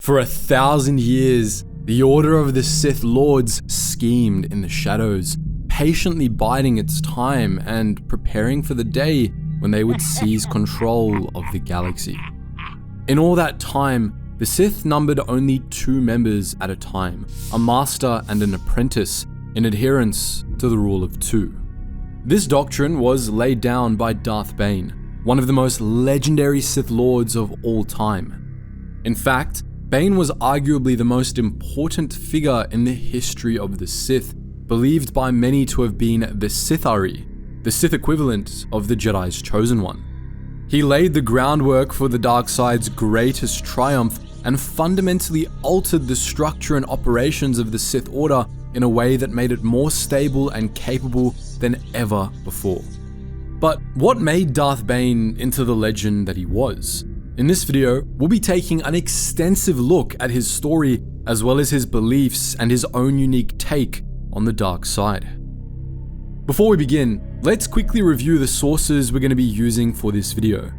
For 1,000 years, the Order of the Sith Lords schemed in the shadows, patiently biding its time and preparing for the day when they would seize control of the galaxy. In all that time, the Sith numbered only 2 members at a time, a master and an apprentice, in adherence to the rule of 2. This doctrine was laid down by Darth Bane, one of the most legendary Sith Lords of all time. In fact, Bane was arguably the most important figure in the history of the Sith, believed by many to have been the Sith'ari, the Sith equivalent of the Jedi's Chosen One. He laid the groundwork for the dark side's greatest triumph and fundamentally altered the structure and operations of the Sith Order in a way that made it more stable and capable than ever before. But what made Darth Bane into the legend that he was? In this video, we'll be taking an extensive look at his story, as well as his beliefs and his own unique take on the dark side. Before we begin, let's quickly review the sources we're going to be using for this video.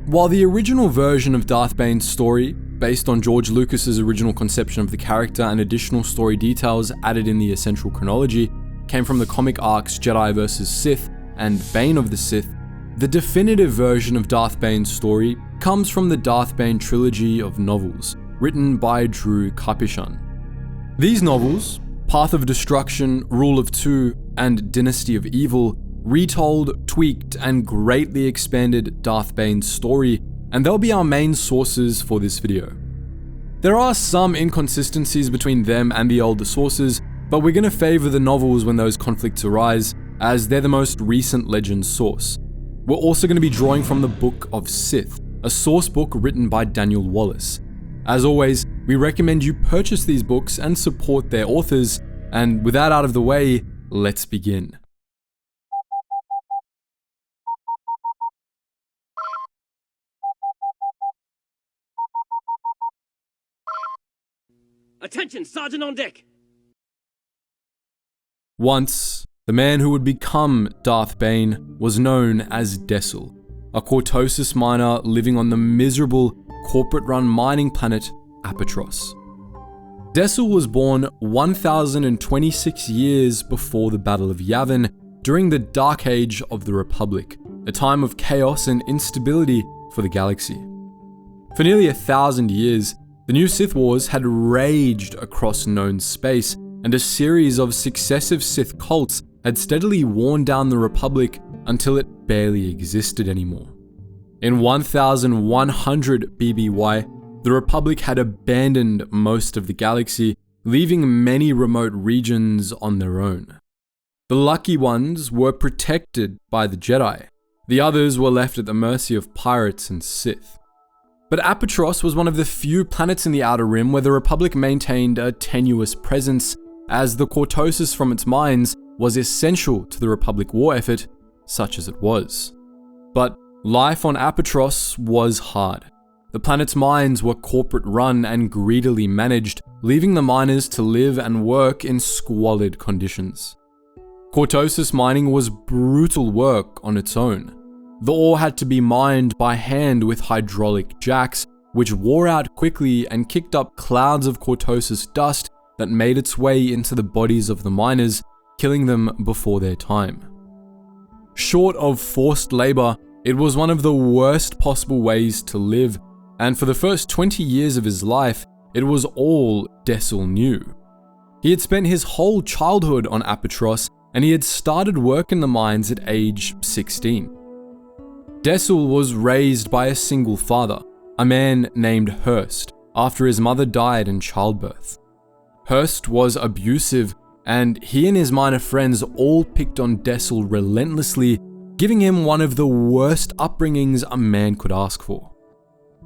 While the original version of Darth Bane's story, based on George Lucas's original conception of the character and additional story details added in the essential chronology, came from the comic arcs Jedi vs. Sith and Bane of the Sith, the definitive version of Darth Bane's story comes from the Darth Bane trilogy of novels, written by Drew Karpyshyn. These novels, Path of Destruction, Rule of 2, and Dynasty of Evil, retold, tweaked, and greatly expanded Darth Bane's story, and they'll be our main sources for this video. There are some inconsistencies between them and the older sources, but we're going to favour the novels when those conflicts arise, as they're the most recent Legends source. We're also going to be drawing from the Book of Sith, a source book written by Daniel Wallace. As always, we recommend you purchase these books and support their authors, and with that out of the way, let's begin. Attention, Sergeant on deck! Once, the man who would become Darth Bane was known as Dessel, a cortosis miner living on the miserable, corporate-run mining planet Apatros. Dessel was born 1,026 years before the Battle of Yavin during the Dark Age of the Republic, a time of chaos and instability for the galaxy. For nearly 1,000 years, the new Sith Wars had raged across known space, and a series of successive Sith cults had steadily worn down the Republic until it barely existed anymore. In 1100 BBY, the Republic had abandoned most of the galaxy, leaving many remote regions on their own. The lucky ones were protected by the Jedi. The others were left at the mercy of pirates and Sith. But Apatros was one of the few planets in the Outer Rim where the Republic maintained a tenuous presence, as the cortosis from its mines was essential to the Republic war effort, such as it was. But life on Apatros was hard. The planet's mines were corporate-run and greedily managed, leaving the miners to live and work in squalid conditions. Cortosis mining was brutal work on its own. The ore had to be mined by hand with hydraulic jacks, which wore out quickly and kicked up clouds of cortosis dust that made its way into the bodies of the miners, killing them before their time. Short of forced labor, it was one of the worst possible ways to live, and for the first 20 years of his life, it was all Dessel knew. He had spent his whole childhood on Apatros, and he had started work in the mines at age 16. Dessel was raised by a single father, a man named Hurst, after his mother died in childbirth. Hurst was abusive, and he and his miner friends all picked on Dessel relentlessly, giving him one of the worst upbringings a man could ask for.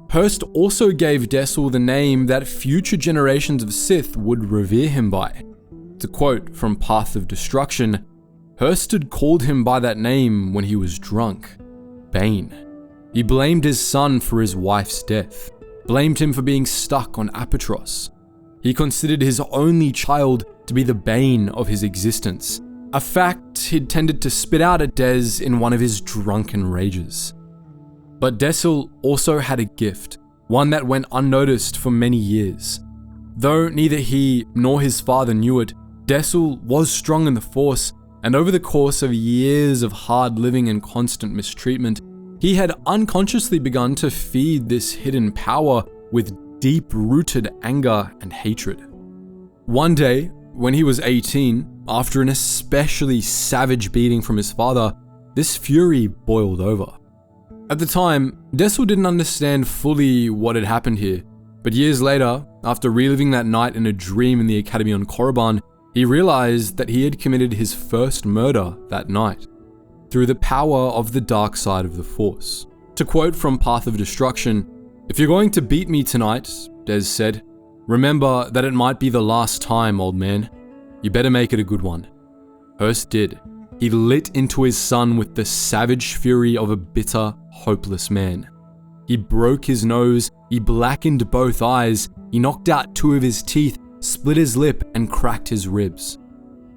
Hurst also gave Dessel the name that future generations of Sith would revere him by. To quote from Path of Destruction, Hurst had called him by that name when he was drunk. Bane. He blamed his son for his wife's death, blamed him for being stuck on Apatros. He considered his only child to be the bane of his existence, a fact he'd tended to spit out at Des in one of his drunken rages. But Dessel also had a gift, one that went unnoticed for many years. Though neither he nor his father knew it, Dessel was strong in the Force, and over the course of years of hard living and constant mistreatment, he had unconsciously begun to feed this hidden power with deep-rooted anger and hatred. One day, when he was 18, after an especially savage beating from his father, this fury boiled over. At the time, Dessel didn't understand fully what had happened here, but years later, after reliving that night in a dream in the Academy on Korriban, he realized that he had committed his first murder that night, through the power of the dark side of the Force. To quote from Path of Destruction, "If you're going to beat me tonight," Des said, "remember that it might be the last time, old man. You better make it a good one." Hurst did. He lit into his son with the savage fury of a bitter, hopeless man. He broke his nose, he blackened both eyes, he knocked out 2 of his teeth, split his lip, and cracked his ribs.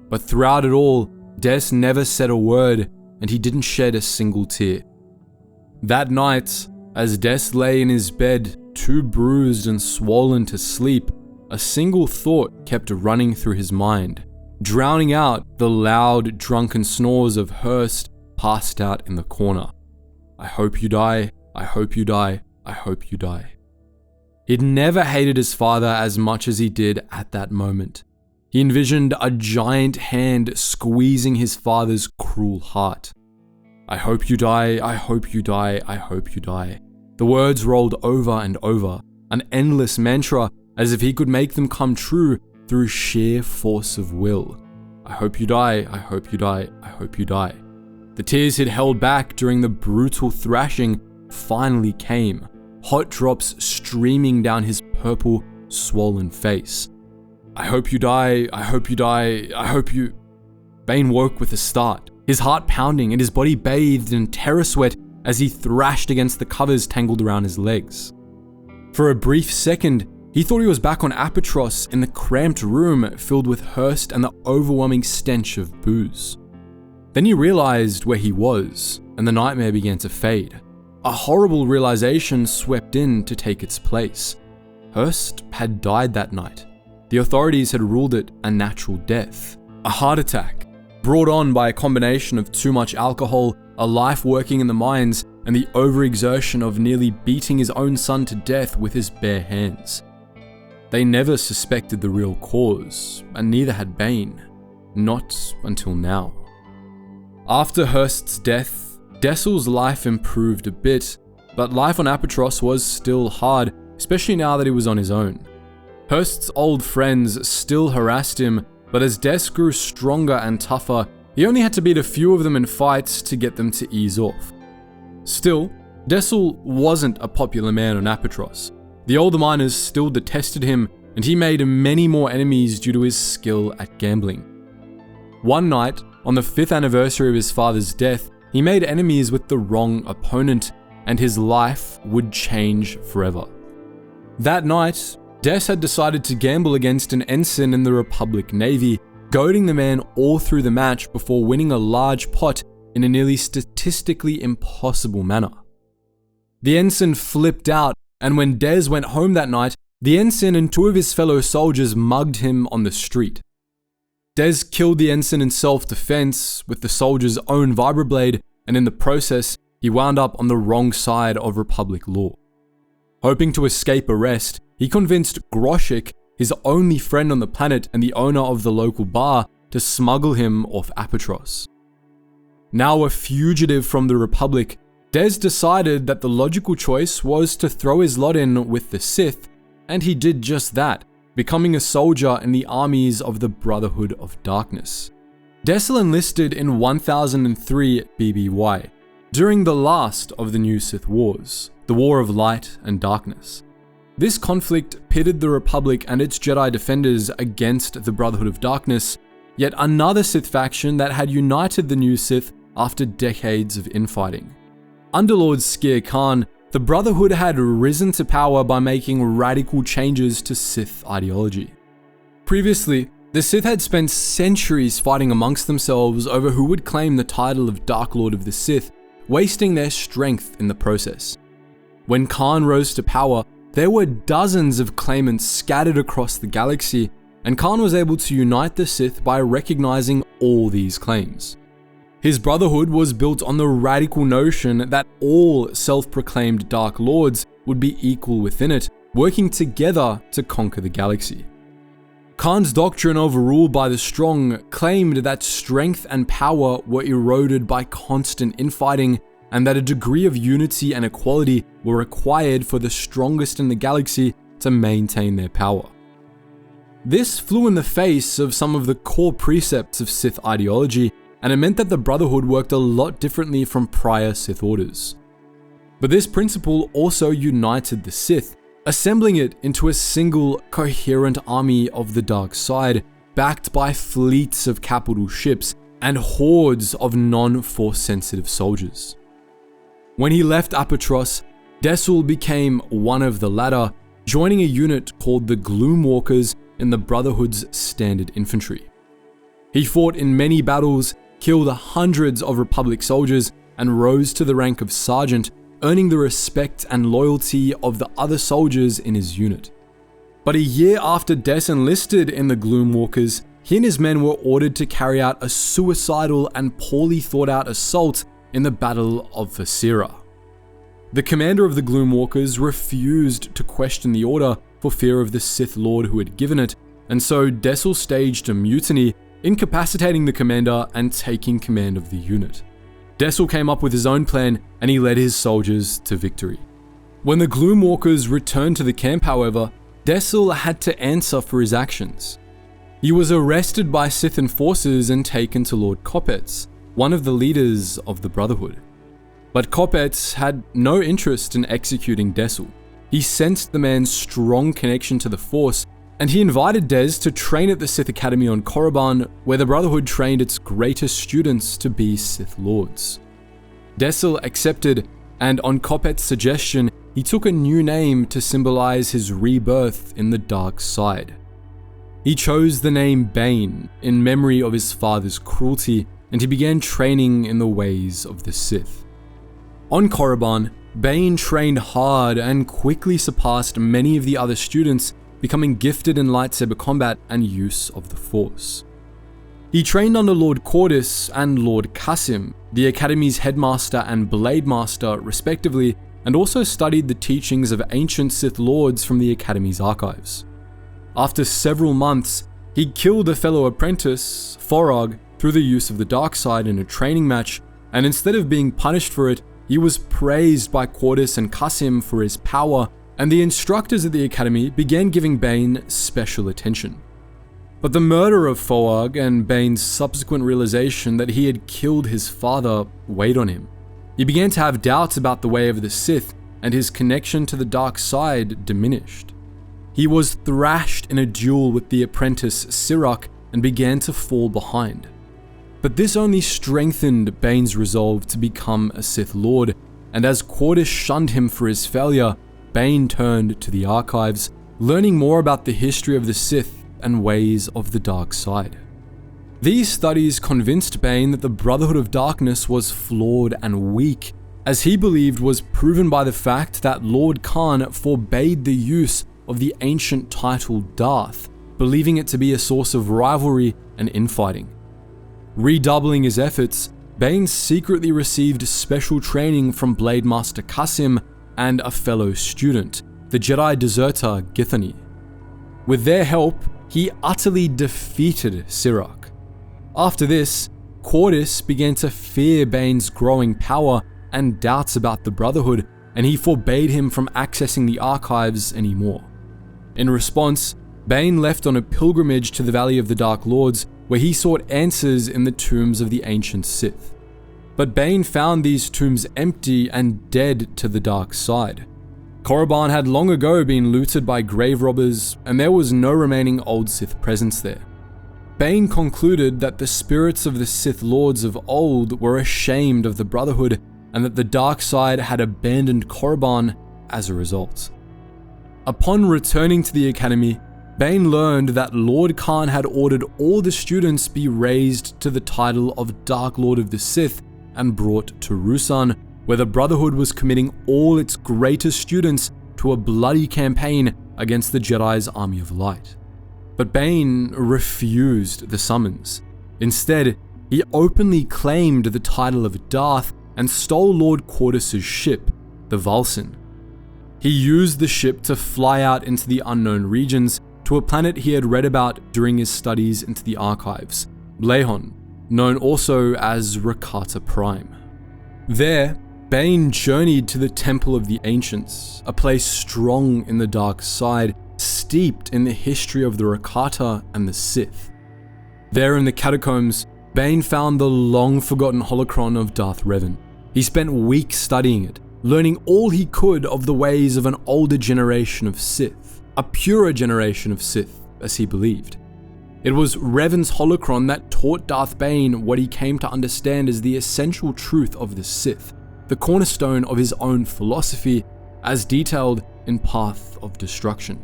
But throughout it all, Des never said a word, and he didn't shed a single tear. That night, as Des lay in his bed, too bruised and swollen to sleep, a single thought kept running through his mind, drowning out the loud, drunken snores of Hurst passed out in the corner. "I hope you die, I hope you die, I hope you die." He'd never hated his father as much as he did at that moment. He envisioned a giant hand squeezing his father's cruel heart. "I hope you die, I hope you die, I hope you die." The words rolled over and over, an endless mantra, as if he could make them come true through sheer force of will. "I hope you die, I hope you die, I hope you die." The tears he'd held back during the brutal thrashing finally came, hot drops streaming down his purple, swollen face. "I hope you die, I hope you die, I hope you..." Bane woke with a start, his heart pounding and his body bathed in terror sweat as he thrashed against the covers tangled around his legs. For a brief second, he thought he was back on Apatros in the cramped room filled with Hurst and the overwhelming stench of booze. Then he realized where he was, and the nightmare began to fade. A horrible realization swept in to take its place. Hurst had died that night. The authorities had ruled it a natural death. A heart attack, brought on by a combination of too much alcohol, a life working in the mines, and the overexertion of nearly beating his own son to death with his bare hands. They never suspected the real cause, and neither had Bane. Not until now. After Hurst's death, Dessel's life improved a bit, but life on Apatros was still hard, especially now that he was on his own. Hurst's old friends still harassed him, but as Des grew stronger and tougher, he only had to beat a few of them in fights to get them to ease off. Still, Dessel wasn't a popular man on Apatros. The older miners still detested him, and he made many more enemies due to his skill at gambling. One night, on the 5th anniversary of his father's death, he made enemies with the wrong opponent, and his life would change forever. That night, Des had decided to gamble against an ensign in the Republic Navy, goading the man all through the match before winning a large pot in a nearly statistically impossible manner. The ensign flipped out, and when Des went home that night, the ensign and 2 of his fellow soldiers mugged him on the street. Des killed the ensign in self-defense with the soldier's own vibroblade, and in the process, he wound up on the wrong side of Republic law. Hoping to escape arrest, he convinced Groshik, his only friend on the planet and the owner of the local bar, to smuggle him off Apatros. Now a fugitive from the Republic, Des decided that the logical choice was to throw his lot in with the Sith, and he did just that, becoming a soldier in the armies of the Brotherhood of Darkness. Dessel enlisted in 1003 BBY, during the last of the New Sith Wars, the War of Light and Darkness. This conflict pitted the Republic and its Jedi defenders against the Brotherhood of Darkness, yet another Sith faction that had united the New Sith after decades of infighting. Under Lord Skir Khan, the Brotherhood had risen to power by making radical changes to Sith ideology. Previously, the Sith had spent centuries fighting amongst themselves over who would claim the title of Dark Lord of the Sith, wasting their strength in the process. When Khan rose to power, there were dozens of claimants scattered across the galaxy, and Khan was able to unite the Sith by recognizing all these claims. His brotherhood was built on the radical notion that all self-proclaimed Dark Lords would be equal within it, working together to conquer the galaxy. Khan's doctrine, overruled by the strong, claimed that strength and power were eroded by constant infighting, and that a degree of unity and equality were required for the strongest in the galaxy to maintain their power. This flew in the face of some of the core precepts of Sith ideology, and it meant that the Brotherhood worked a lot differently from prior Sith orders. But this principle also united the Sith, assembling it into a single, coherent army of the dark side, backed by fleets of capital ships and hordes of non-force-sensitive soldiers. When he left Apatros, Dessel became one of the latter, joining a unit called the Gloom Walkers in the Brotherhood's standard infantry. He fought in many battles, killed hundreds of Republic soldiers, and rose to the rank of sergeant, earning the respect and loyalty of the other soldiers in his unit. But a year after Des enlisted in the Gloom Walkers, he and his men were ordered to carry out a suicidal and poorly thought out assault in the Battle of Sith'ari. The commander of the Gloom Walkers refused to question the order for fear of the Sith Lord who had given it, and so Dessel staged a mutiny, incapacitating the commander and taking command of the unit. Dessel came up with his own plan, and he led his soldiers to victory. When the Gloom Walkers returned to the camp, however, Dessel had to answer for his actions. He was arrested by Sith enforcers and taken to Lord Kopetz, one of the leaders of the Brotherhood. But Kopetz had no interest in executing Dessel. He sensed the man's strong connection to the Force, and he invited Des to train at the Sith Academy on Korriban, where the Brotherhood trained its greatest students to be Sith Lords. Dessel accepted, and on Kopetz's suggestion, he took a new name to symbolize his rebirth in the dark side. He chose the name Bane in memory of his father's cruelty, and he began training in the ways of the Sith. On Korriban, Bane trained hard and quickly surpassed many of the other students, becoming gifted in lightsaber combat and use of the Force. He trained under Lord Cordis and Lord Qasim, the Academy's headmaster and blade master respectively, and also studied the teachings of ancient Sith Lords from the Academy's archives. After several months, he killed a fellow apprentice, Forog, through the use of the dark side in a training match, and instead of being punished for it, he was praised by Cordis and Qasim for his power, and the instructors at the Academy began giving Bane special attention. But the murder of Forog and Bane's subsequent realization that he had killed his father weighed on him. He began to have doubts about the way of the Sith, and his connection to the dark side diminished. He was thrashed in a duel with the apprentice Sirach and began to fall behind. But this only strengthened Bane's resolve to become a Sith Lord, and as Cordis shunned him for his failure, Bane turned to the archives, learning more about the history of the Sith and ways of the dark side. These studies convinced Bane that the Brotherhood of Darkness was flawed and weak, as he believed was proven by the fact that Lord Khan forbade the use of the ancient title Darth, believing it to be a source of rivalry and infighting. Redoubling his efforts, Bane secretly received special training from Blade Master Qasim and a fellow student, the Jedi deserter Githany. With their help, he utterly defeated Sirach. After this, Cordis began to fear Bane's growing power and doubts about the Brotherhood, and he forbade him from accessing the archives anymore. In response, Bane left on a pilgrimage to the Valley of the Dark Lords, where he sought answers in the tombs of the ancient Sith. But Bane found these tombs empty and dead to the dark side. Korriban had long ago been looted by grave robbers, and there was no remaining old Sith presence there. Bane concluded that the spirits of the Sith Lords of old were ashamed of the Brotherhood, and that the dark side had abandoned Korriban as a result. Upon returning to the Academy, Bane learned that Lord Khan had ordered all the students be raised to the title of Dark Lord of the Sith and brought to Ruusan, where the Brotherhood was committing all its greatest students to a bloody campaign against the Jedi's army of light. But Bane refused the summons. Instead, he openly claimed the title of Darth and stole Lord Quartus's ship, the Vulsin. He used the ship to fly out into the unknown regions to a planet he had read about during his studies into the archives, Lehon, known also as Rakata Prime. There, Bane journeyed to the Temple of the Ancients, a place strong in the dark side, steeped in the history of the Rakata and the Sith. There in the catacombs, Bane found the long-forgotten holocron of Darth Revan. He spent weeks studying it, learning all he could of the ways of an older generation of Sith, a purer generation of Sith, as he believed. It was Revan's holocron that taught Darth Bane what he came to understand as the essential truth of the Sith, the cornerstone of his own philosophy, as detailed in Path of Destruction.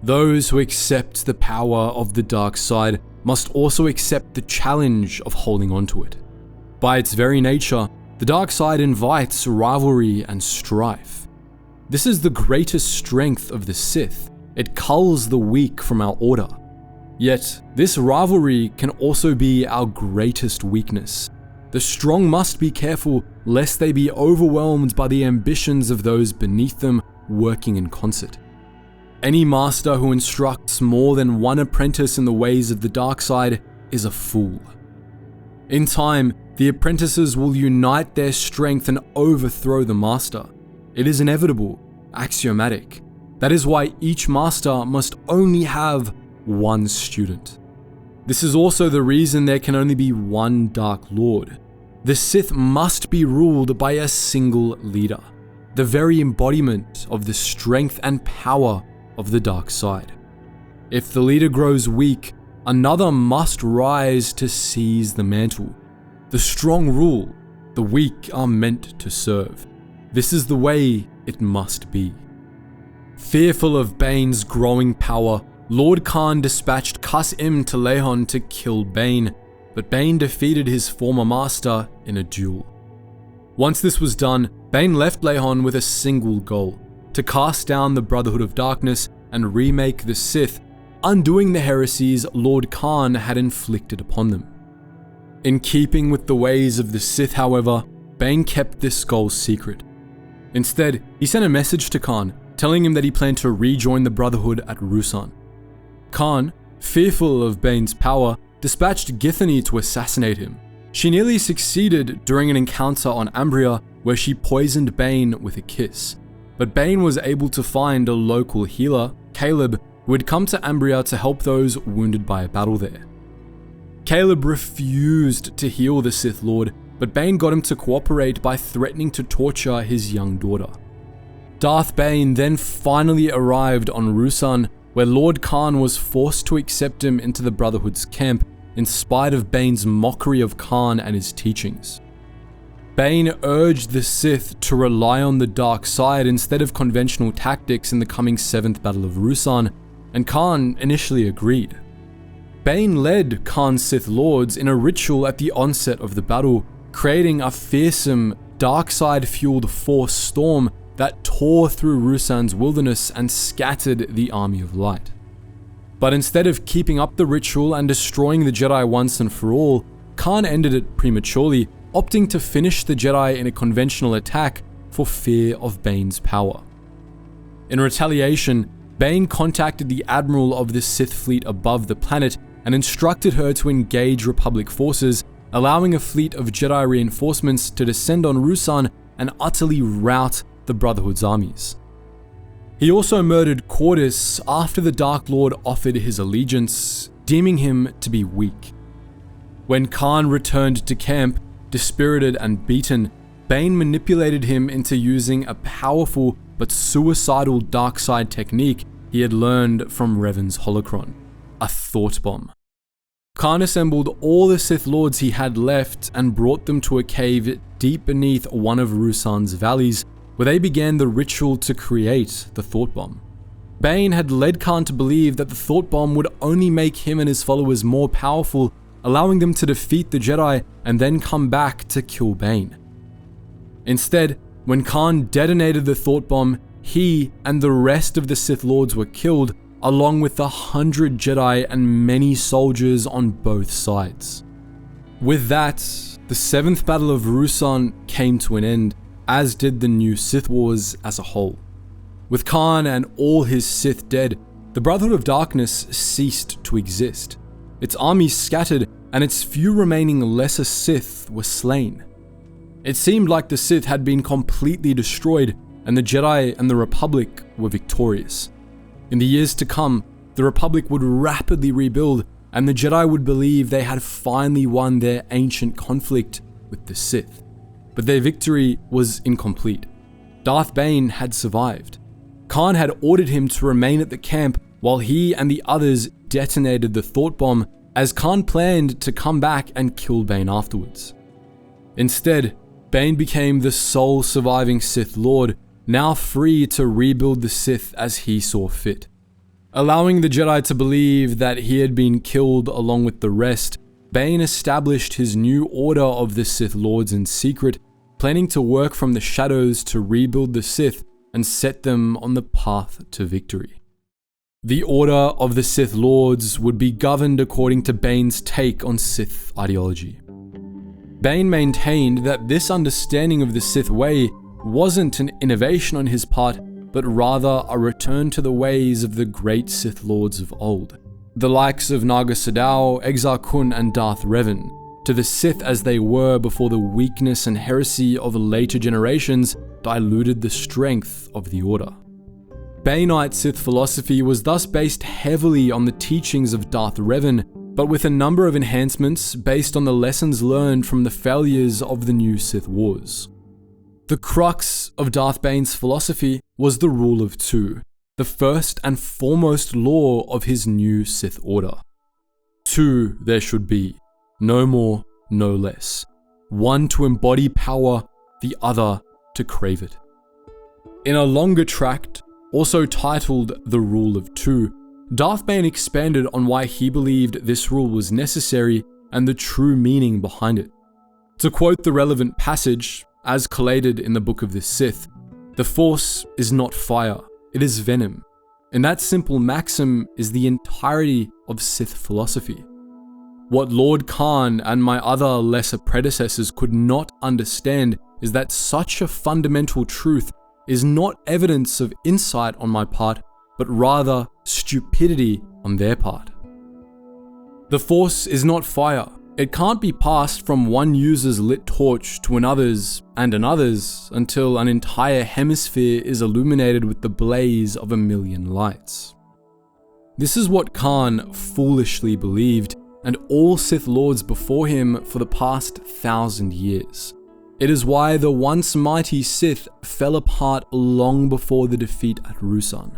Those who accept the power of the dark side must also accept the challenge of holding onto it. By its very nature, the dark side invites rivalry and strife. This is the greatest strength of the Sith. It culls the weak from our order. Yet, this rivalry can also be our greatest weakness. The strong must be careful lest they be overwhelmed by the ambitions of those beneath them working in concert. Any master who instructs more than one apprentice in the ways of the dark side is a fool. In time, the apprentices will unite their strength and overthrow the master. It is inevitable, axiomatic. That is why each master must only have one student. This is also the reason there can only be one Dark Lord. The Sith must be ruled by a single leader, the very embodiment of the strength and power of the dark side. If the leader grows weak, another must rise to seize the mantle. The strong rule, the weak are meant to serve. This is the way it must be. Fearful of Bane's growing power, Lord Khan dispatched Qas-Im to Lehon to kill Bane, but Bane defeated his former master in a duel. Once this was done, Bane left Lehon with a single goal: to cast down the Brotherhood of Darkness and remake the Sith, undoing the heresies Lord Khan had inflicted upon them. In keeping with the ways of the Sith, however, Bane kept this goal secret. Instead, he sent a message to Khan, telling him that he planned to rejoin the Brotherhood at Ruusan. Khan, fearful of Bane's power, dispatched Githany to assassinate him. She nearly succeeded during an encounter on Ambria where she poisoned Bane with a kiss. But Bane was able to find a local healer, Caleb, who had come to Ambria to help those wounded by a battle there. Caleb refused to heal the Sith Lord, but Bane got him to cooperate by threatening to torture his young daughter. Darth Bane then finally arrived on Ruusan, where Lord Khan was forced to accept him into the Brotherhood's camp in spite of Bane's mockery of Khan and his teachings. Bane urged the Sith to rely on the dark side instead of conventional tactics in the coming 7th Battle of Ruusan, and Khan initially agreed. Bane led Khan's Sith Lords in a ritual at the onset of the battle, creating a fearsome, dark side-fueled force storm that tore through Ruusan's wilderness and scattered the army of light. But instead of keeping up the ritual and destroying the Jedi once and for all, Khan ended it prematurely, opting to finish the Jedi in a conventional attack for fear of Bane's power. In retaliation, Bane contacted the Admiral of the Sith fleet above the planet and instructed her to engage Republic forces, allowing a fleet of Jedi reinforcements to descend on Ruusan and utterly rout the Brotherhood's armies. He also murdered Quartus after the Dark Lord offered his allegiance, deeming him to be weak. When Khan returned to camp, dispirited and beaten, Bane manipulated him into using a powerful but suicidal dark side technique he had learned from Revan's holocron, a thought bomb. Khan assembled all the Sith Lords he had left and brought them to a cave deep beneath one of Ruusan's valleys, where they began the ritual to create the thought bomb. Bane had led Khan to believe that the thought bomb would only make him and his followers more powerful, allowing them to defeat the Jedi and then come back to kill Bane. Instead, when Khan detonated the thought bomb, he and the rest of the Sith Lords were killed, along with 100 Jedi and many soldiers on both sides. With that, the 7th Battle of Ruusan came to an end, as did the new Sith Wars as a whole. With Khan and all his Sith dead, the Brotherhood of Darkness ceased to exist. Its armies scattered, and its few remaining lesser Sith were slain. It seemed like the Sith had been completely destroyed, and the Jedi and the Republic were victorious. In the years to come, the Republic would rapidly rebuild, and the Jedi would believe they had finally won their ancient conflict with the Sith. But their victory was incomplete. Darth Bane had survived. Khan had ordered him to remain at the camp while he and the others detonated the thought bomb, as Khan planned to come back and kill Bane afterwards. Instead, Bane became the sole surviving Sith Lord, now free to rebuild the Sith as he saw fit. Allowing the Jedi to believe that he had been killed along with the rest, Bane established his new order of the Sith Lords in secret, planning to work from the shadows to rebuild the Sith and set them on the path to victory. The Order of the Sith Lords would be governed according to Bane's take on Sith ideology. Bane maintained that this understanding of the Sith way wasn't an innovation on his part, but rather a return to the ways of the great Sith Lords of old, the likes of Naga Sadow, Exar Kun, and Darth Revan, to the Sith as they were before the weakness and heresy of later generations diluted the strength of the Order. Baneite Sith philosophy was thus based heavily on the teachings of Darth Revan, but with a number of enhancements based on the lessons learned from the failures of the new Sith Wars. The crux of Darth Bane's philosophy was the Rule of Two, the first and foremost law of his new Sith Order. Two there should be, no more, no less. One to embody power, the other to crave it. In a longer tract, also titled The Rule of Two, Darth Bane expanded on why he believed this rule was necessary and the true meaning behind it. To quote the relevant passage, as collated in the Book of the Sith, "The Force is not fire, it is venom." And that simple maxim is the entirety of Sith philosophy. What Lord Khan and my other lesser predecessors could not understand is that such a fundamental truth is not evidence of insight on my part, but rather stupidity on their part. The Force is not fire. It can't be passed from one user's lit torch to another's and another's until an entire hemisphere is illuminated with the blaze of 1,000,000 lights. This is what Khan foolishly believed, and all Sith Lords before him for the past 1,000 years. It is why the once mighty Sith fell apart long before the defeat at Ruusan.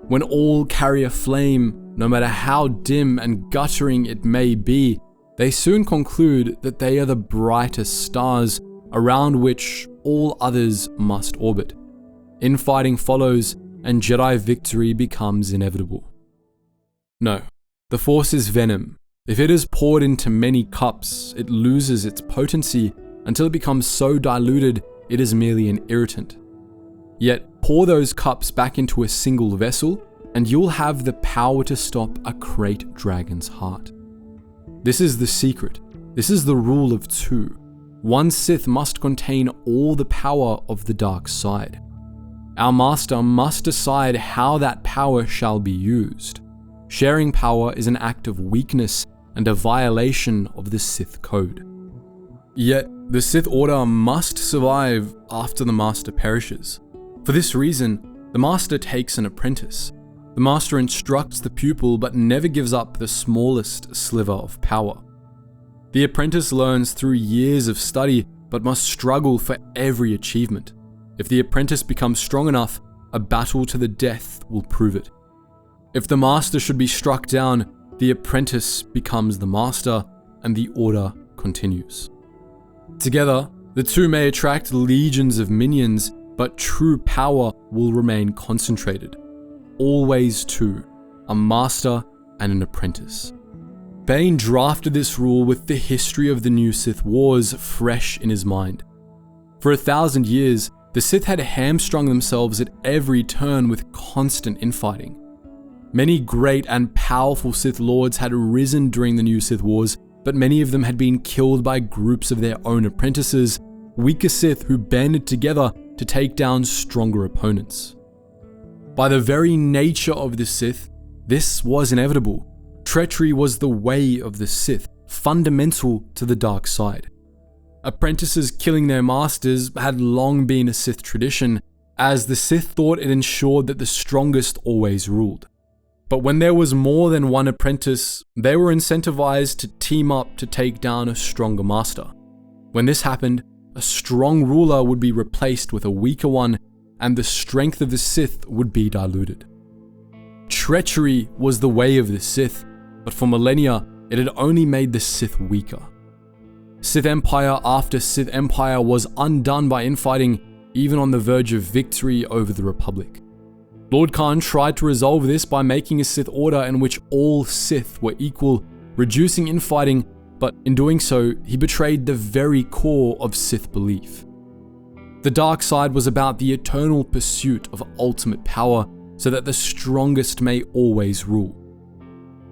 When all carry a flame, no matter how dim and guttering it may be, they soon conclude that they are the brightest stars around which all others must orbit. Infighting follows, and Jedi victory becomes inevitable. No, the Force is venom. If it is poured into many cups, it loses its potency until it becomes so diluted it is merely an irritant. Yet pour those cups back into a single vessel, and you'll have the power to stop a great dragon's heart. This is the secret. This is the Rule of Two. One Sith must contain all the power of the dark side. Our master must decide how that power shall be used. Sharing power is an act of weakness and a violation of the Sith code. Yet, the Sith Order must survive after the master perishes. For this reason, the master takes an apprentice. The master instructs the pupil but never gives up the smallest sliver of power. The apprentice learns through years of study but must struggle for every achievement. If the apprentice becomes strong enough, a battle to the death will prove it. If the master should be struck down, the apprentice becomes the master, and the order continues. Together, the two may attract legions of minions, but true power will remain concentrated. Always two, a master and an apprentice. Bane drafted this rule with the history of the new Sith Wars fresh in his mind. For 1,000 years, the Sith had hamstrung themselves at every turn with constant infighting. Many great and powerful Sith Lords had risen during the New Sith Wars, but many of them had been killed by groups of their own apprentices, weaker Sith who banded together to take down stronger opponents. By the very nature of the Sith, this was inevitable. Treachery was the way of the Sith, fundamental to the dark side. Apprentices killing their masters had long been a Sith tradition, as the Sith thought it ensured that the strongest always ruled. But when there was more than one apprentice, they were incentivized to team up to take down a stronger master. When this happened, a strong ruler would be replaced with a weaker one, and the strength of the Sith would be diluted. Treachery was the way of the Sith, but for millennia, it had only made the Sith weaker. Sith Empire after Sith Empire was undone by infighting, even on the verge of victory over the Republic. Lord Khan tried to resolve this by making a Sith order in which all Sith were equal, reducing infighting, but in doing so, he betrayed the very core of Sith belief. The dark side was about the eternal pursuit of ultimate power, so that the strongest may always rule.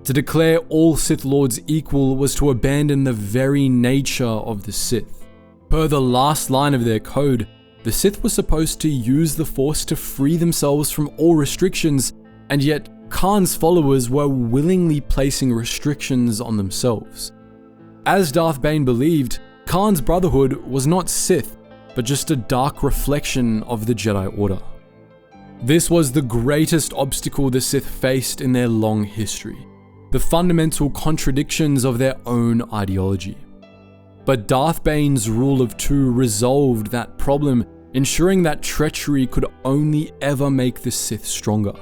To declare all Sith Lords equal was to abandon the very nature of the Sith. Per the last line of their code, the Sith were supposed to use the Force to free themselves from all restrictions, and yet Khan's followers were willingly placing restrictions on themselves. As Darth Bane believed, Khan's Brotherhood was not Sith, but just a dark reflection of the Jedi Order. This was the greatest obstacle the Sith faced in their long history, the fundamental contradictions of their own ideology. But Darth Bane's rule of two resolved that problem, ensuring that treachery could only ever make the Sith stronger.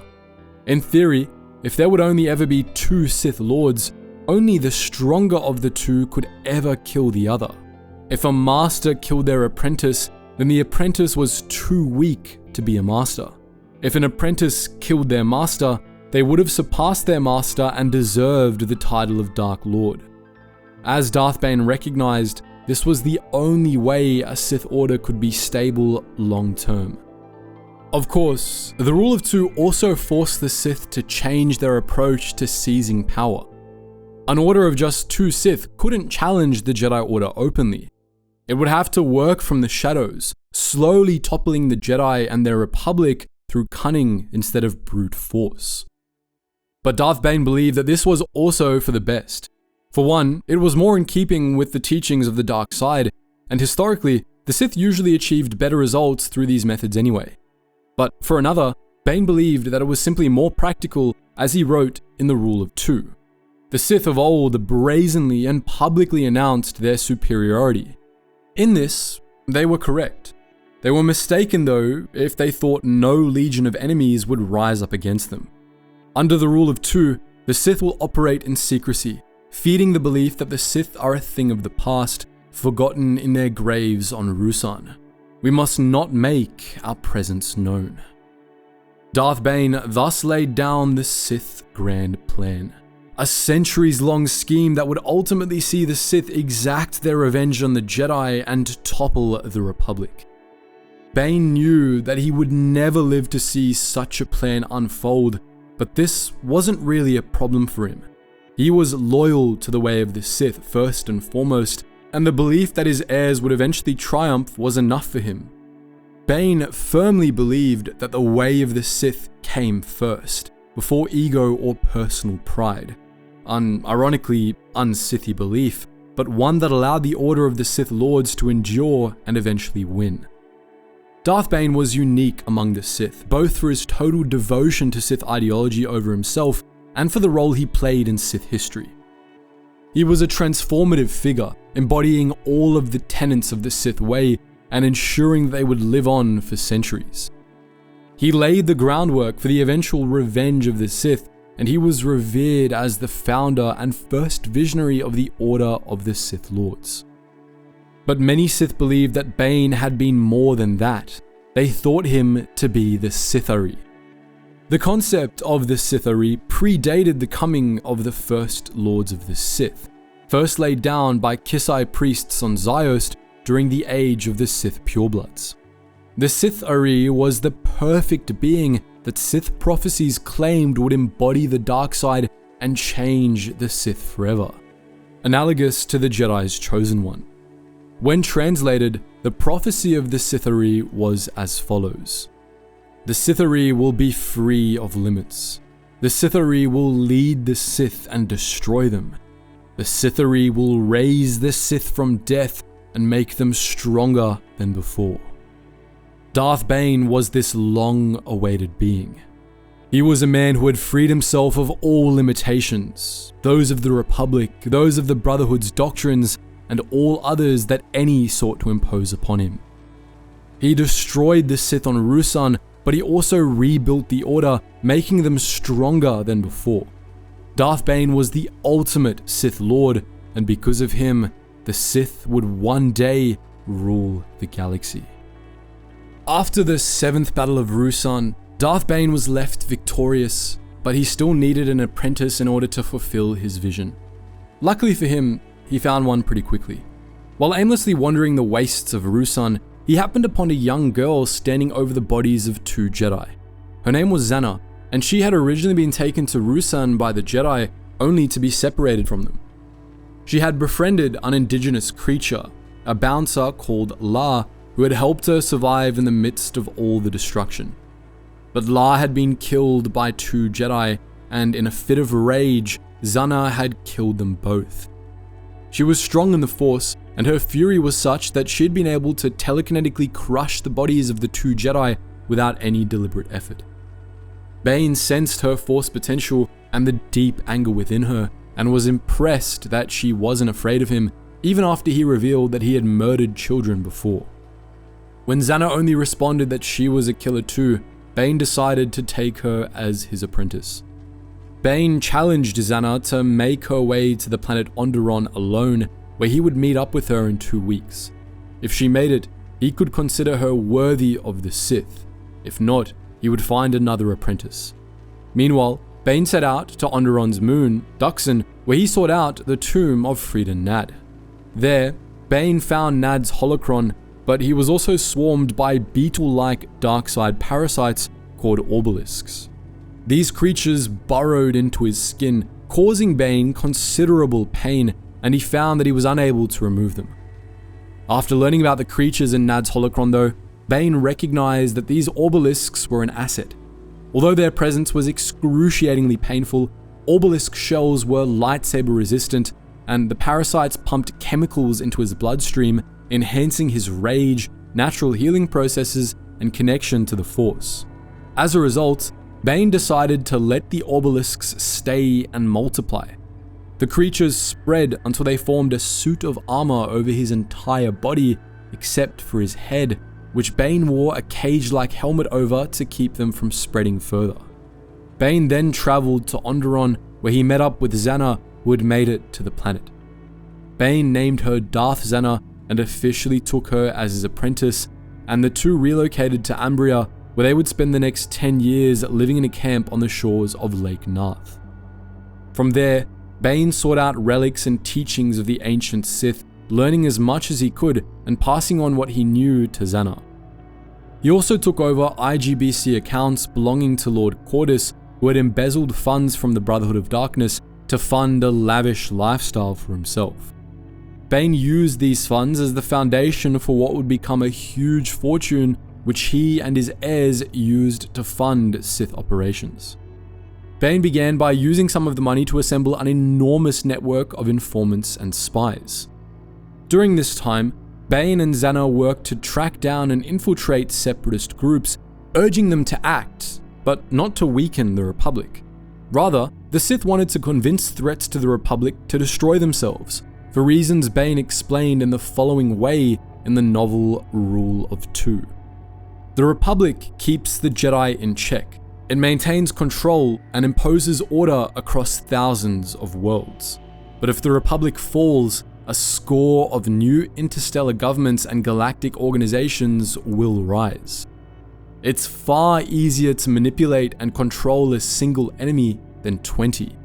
In theory, if there would only ever be two Sith Lords, only the stronger of the two could ever kill the other. If a master killed their apprentice, then the apprentice was too weak to be a master. If an apprentice killed their master, they would have surpassed their master and deserved the title of Dark Lord. As Darth Bane recognized, this was the only way a Sith Order could be stable long term. Of course, the rule of two also forced the Sith to change their approach to seizing power. An order of just two Sith couldn't challenge the Jedi Order openly. It would have to work from the shadows, slowly toppling the Jedi and their Republic through cunning instead of brute force. But Darth Bane believed that this was also for the best. For one, it was more in keeping with the teachings of the dark side, and historically, the Sith usually achieved better results through these methods anyway. But for another, Bane believed that it was simply more practical, as he wrote in the Rule of Two. The Sith of old brazenly and publicly announced their superiority. In this, they were correct. They were mistaken though if they thought no legion of enemies would rise up against them. Under the Rule of Two, the Sith will operate in secrecy, feeding the belief that the Sith are a thing of the past, forgotten in their graves on Ruusan. We must not make our presence known. Darth Bane thus laid down the Sith grand plan. A centuries-long scheme that would ultimately see the Sith exact their revenge on the Jedi and topple the Republic. Bane knew that he would never live to see such a plan unfold, but this wasn't really a problem for him. He was loyal to the way of the Sith first and foremost, and the belief that his heirs would eventually triumph was enough for him. Bane firmly believed that the way of the Sith came first, before ego or personal pride. An ironically un-Sithy belief, but one that allowed the Order of the Sith Lords to endure and eventually win. Darth Bane was unique among the Sith, both for his total devotion to Sith ideology over himself and for the role he played in Sith history. He was a transformative figure, embodying all of the tenets of the Sith way and ensuring they would live on for centuries. He laid the groundwork for the eventual revenge of the Sith, and he was revered as the founder and first visionary of the Order of the Sith Lords. But many Sith believed that Bane had been more than that. They thought him to be the Sith'ari. The concept of the Sith'ari predated the coming of the first Lords of the Sith, first laid down by Kisai priests on Ziost during the age of the Sith purebloods. The Sith'ari was the perfect being that Sith prophecies claimed would embody the dark side and change the Sith forever, analogous to the Jedi's chosen one. When translated, the prophecy of the Sith'ari was as follows. The Sith'ari will be free of limits. The Sith'ari will lead the Sith and destroy them. The Sith'ari will raise the Sith from death and make them stronger than before. Darth Bane was this long-awaited being. He was a man who had freed himself of all limitations, those of the Republic, those of the Brotherhood's doctrines, and all others that any sought to impose upon him. He destroyed the Sith on Ruusan, but he also rebuilt the Order, making them stronger than before. Darth Bane was the ultimate Sith Lord, and because of him, the Sith would one day rule the galaxy. After the 7th Battle of Ruusan, Darth Bane was left victorious, but he still needed an apprentice in order to fulfill his vision. Luckily for him, he found one pretty quickly. While aimlessly wandering the wastes of Ruusan, he happened upon a young girl standing over the bodies of 2 Jedi. Her name was Zannah, and she had originally been taken to Ruusan by the Jedi only to be separated from them. She had befriended an indigenous creature, a bouncer called La, who had helped her survive in the midst of all the destruction. But La had been killed by 2 Jedi, and in a fit of rage, Zannah had killed them both. She was strong in the Force, and her fury was such that she'd been able to telekinetically crush the bodies of the 2 Jedi without any deliberate effort. Bane sensed her Force potential and the deep anger within her, and was impressed that she wasn't afraid of him, even after he revealed that he had murdered children before. When Zannah only responded that she was a killer too, Bane decided to take her as his apprentice. Bane challenged Zannah to make her way to the planet Onderon alone, where he would meet up with her in 2 weeks. If she made it, he could consider her worthy of the Sith. If not, he would find another apprentice. Meanwhile, Bane set out to Onderon's moon, Duxon, where he sought out the tomb of Frida Nad. There, Bane found Nad's holocron, but he was also swarmed by beetle-like dark side parasites called obelisks. These creatures burrowed into his skin, causing Bane considerable pain, and he found that he was unable to remove them. After learning about the creatures in Nad's holocron though, Bane recognized that these obelisks were an asset. Although their presence was excruciatingly painful, obelisk shells were lightsaber resistant, and the parasites pumped chemicals into his bloodstream, enhancing his rage, natural healing processes, and connection to the Force. As a result, Bane decided to let the obelisks stay and multiply. The creatures spread until they formed a suit of armor over his entire body, except for his head, which Bane wore a cage-like helmet over to keep them from spreading further. Bane then traveled to Onderon, where he met up with Zannah, who had made it to the planet. Bane named her Darth Zannah and officially took her as his apprentice, and the two relocated to Ambria, where they would spend the next 10 years living in a camp on the shores of Lake Narth. From there, Bane sought out relics and teachings of the ancient Sith, learning as much as he could and passing on what he knew to Zannah. He also took over IGBC accounts belonging to Lord Cordis, who had embezzled funds from the Brotherhood of Darkness to fund a lavish lifestyle for himself. Bane used these funds as the foundation for what would become a huge fortune, which he and his heirs used to fund Sith operations. Bane began by using some of the money to assemble an enormous network of informants and spies. During this time, Bane and Zannah worked to track down and infiltrate separatist groups, urging them to act, but not to weaken the Republic. Rather, the Sith wanted to convince threats to the Republic to destroy themselves, for reasons Bane explained in the following way in the novel Rule of Two. The Republic keeps the Jedi in check. It maintains control and imposes order across thousands of worlds. But if the Republic falls, a score of new interstellar governments and galactic organizations will rise. It's far easier to manipulate and control a single enemy than 20.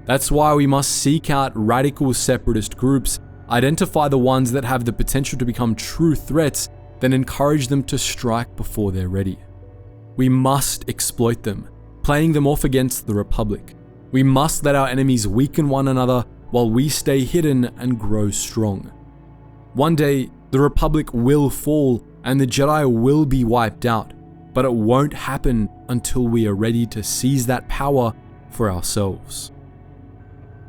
That's why we must seek out radical separatist groups, identify the ones that have the potential to become true threats, then encourage them to strike before they're ready. We must exploit them, playing them off against the Republic. We must let our enemies weaken one another while we stay hidden and grow strong. One day, the Republic will fall and the Jedi will be wiped out, but it won't happen until we are ready to seize that power for ourselves.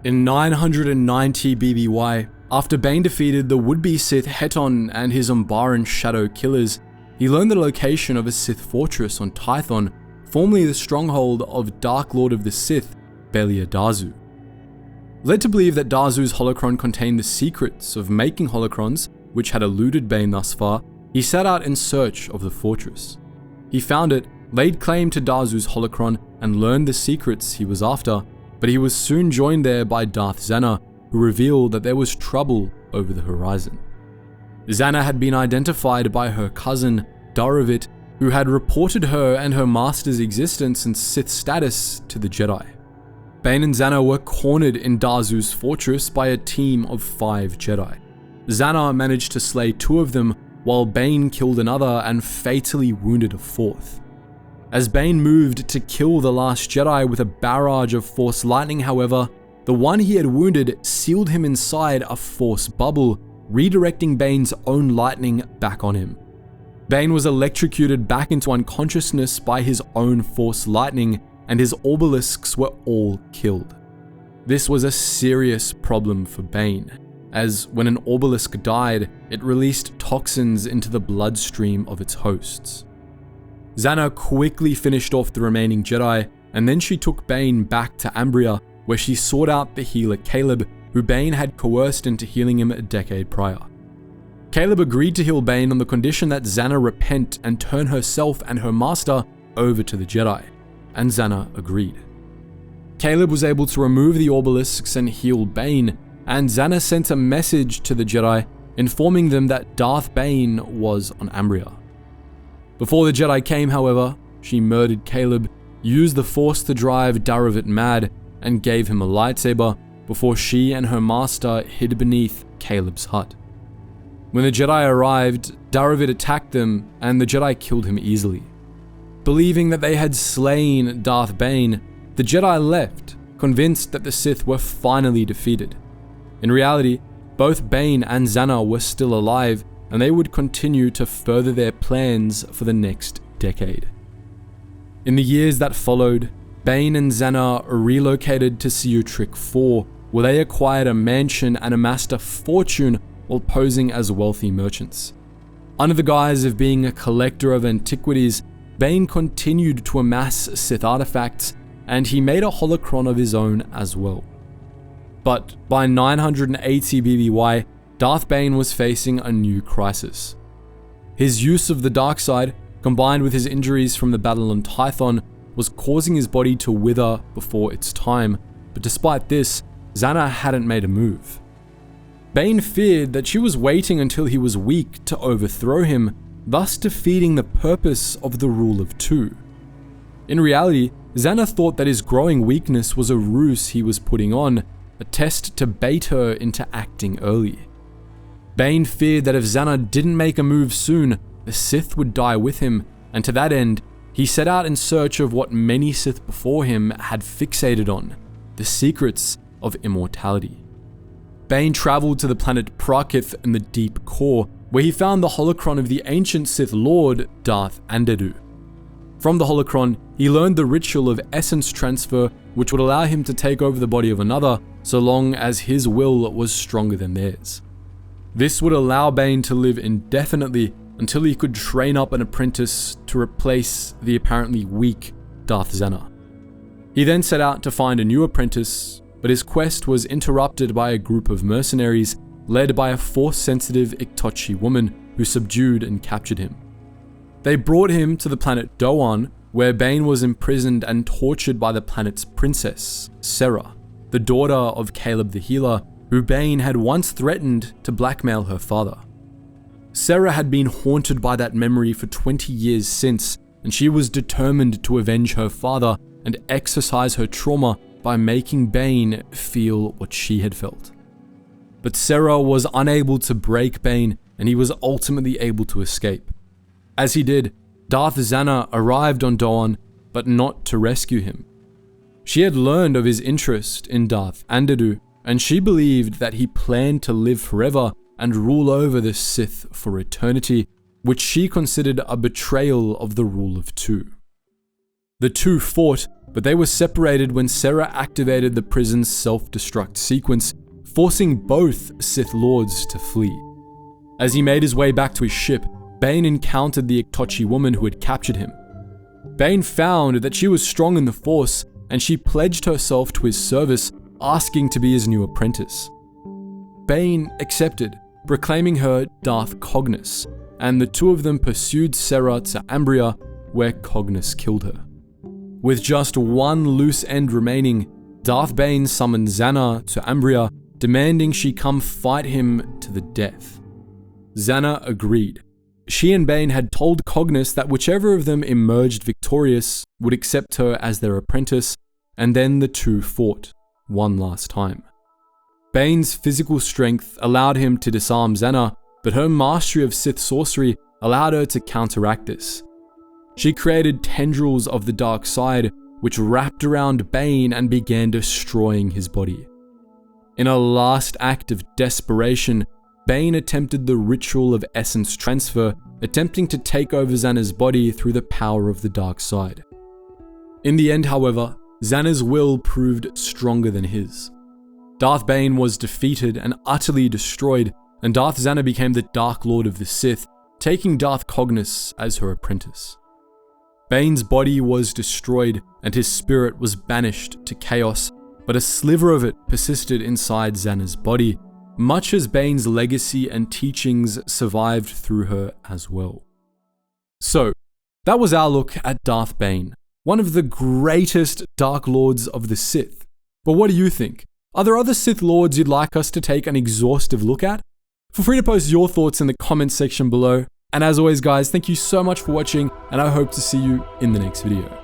In 990 BBY, after Bane defeated the would-be Sith Heton and his Umbaran Shadow Killers, he learned the location of a Sith fortress on Tython, formerly the stronghold of Dark Lord of the Sith, Belia Darzu. Led to believe that Darzu's holocron contained the secrets of making holocrons, which had eluded Bane thus far, he set out in search of the fortress. He found it, laid claim to Darzu's holocron, and learned the secrets he was after, but he was soon joined there by Darth Zannah, who revealed that there was trouble over the horizon. Zannah had been identified by her cousin, Darovit, who had reported her and her master's existence and Sith status to the Jedi. Bane and Zannah were cornered in Darzu's fortress by a team of 5 Jedi. Zannah managed to slay 2 of them, while Bane killed another and fatally wounded a 4th. As Bane moved to kill the last Jedi with a barrage of Force lightning, however, the one he had wounded sealed him inside a Force bubble, redirecting Bane's own lightning back on him. Bane was electrocuted back into unconsciousness by his own Force lightning, and his obelisks were all killed. This was a serious problem for Bane, as when an obelisk died, it released toxins into the bloodstream of its hosts. Zannah quickly finished off the remaining Jedi, and then she took Bane back to Ambria, where she sought out the healer Caleb, who Bane had coerced into healing him a decade prior. Caleb agreed to heal Bane on the condition that Zannah repent and turn herself and her master over to the Jedi, and Zannah agreed. Caleb was able to remove the obelisks and heal Bane, and Zannah sent a message to the Jedi informing them that Darth Bane was on Ambria. Before the Jedi came, however, she murdered Caleb, used the Force to drive Darovit mad, and gave him a lightsaber before she and her master hid beneath Caleb's hut. When the Jedi arrived, Darovit attacked them, and the Jedi killed him easily. Believing that they had slain Darth Bane, the Jedi left, convinced that the Sith were finally defeated. In reality, both Bane and Zannah were still alive, and they would continue to further their plans for the next decade. In the years that followed, Bane and Zannah relocated to Ciutric 4, where they acquired a mansion and amassed a fortune while posing as wealthy merchants. Under the guise of being a collector of antiquities, Bane continued to amass Sith artifacts, and he made a holocron of his own as well. But by 980 BBY, Darth Bane was facing a new crisis. His use of the dark side, combined with his injuries from the battle on Tython, was causing his body to wither before its time, but despite this, Zannah hadn't made a move. Bane feared that she was waiting until he was weak to overthrow him, thus defeating the purpose of the Rule of Two. In reality, Zannah thought that his growing weakness was a ruse he was putting on, a test to bait her into acting early. Bane feared that if Zannah didn't make a move soon, the Sith would die with him, and to that end, he set out in search of what many Sith before him had fixated on, the secrets of immortality. Bane traveled to the planet Prakith in the Deep Core, where he found the holocron of the ancient Sith Lord, Darth Anderdu. From the holocron, he learned the ritual of essence transfer, which would allow him to take over the body of another, so long as his will was stronger than theirs. This would allow Bane to live indefinitely until he could train up an apprentice to replace the apparently weak Darth Zannah. He then set out to find a new apprentice, but his quest was interrupted by a group of mercenaries led by a Force-sensitive Iktochi woman who subdued and captured him. They brought him to the planet Doan, where Bane was imprisoned and tortured by the planet's princess, Serra, the daughter of Caleb the Healer, who Bane had once threatened to blackmail her father. Serra had been haunted by that memory for 20 years since, and she was determined to avenge her father and exercise her trauma by making Bane feel what she had felt. But Serra was unable to break Bane, and he was ultimately able to escape. As he did, Darth Zannah arrived on Doan, but not to rescue him. She had learned of his interest in Darth Andadu, and she believed that he planned to live forever and rule over the Sith for eternity, which she considered a betrayal of the rule of two. The two fought, but they were separated when Serra activated the prison's self-destruct sequence, forcing both Sith Lords to flee. As he made his way back to his ship, Bane encountered the Iktochi woman who had captured him. Bane found that she was strong in the Force, and she pledged herself to his service, asking to be his new apprentice. Bane accepted, proclaiming her Darth Cognis, and the two of them pursued Serra to Ambria, where Cognis killed her. With just one loose end remaining, Darth Bane summoned Zannah to Ambria, demanding she come fight him to the death. Zannah agreed. She and Bane had told Cognis that whichever of them emerged victorious would accept her as their apprentice, and then the two fought, one last time. Bane's physical strength allowed him to disarm Zannah, but her mastery of Sith sorcery allowed her to counteract this. She created tendrils of the dark side, which wrapped around Bane and began destroying his body. In a last act of desperation, Bane attempted the ritual of essence transfer, attempting to take over Zannah's body through the power of the dark side. In the end, however, Zannah's will proved stronger than his. Darth Bane was defeated and utterly destroyed, and Darth Zannah became the Dark Lord of the Sith, taking Darth Cognis as her apprentice. Bane's body was destroyed, and his spirit was banished to chaos, but a sliver of it persisted inside Zannah's body, much as Bane's legacy and teachings survived through her as well. So, that was our look at Darth Bane, one of the greatest Dark Lords of the Sith. But what do you think? Are there other Sith Lords you'd like us to take an exhaustive look at? Feel free to post your thoughts in the comments section below. And as always guys, thank you so much for watching, and I hope to see you in the next video.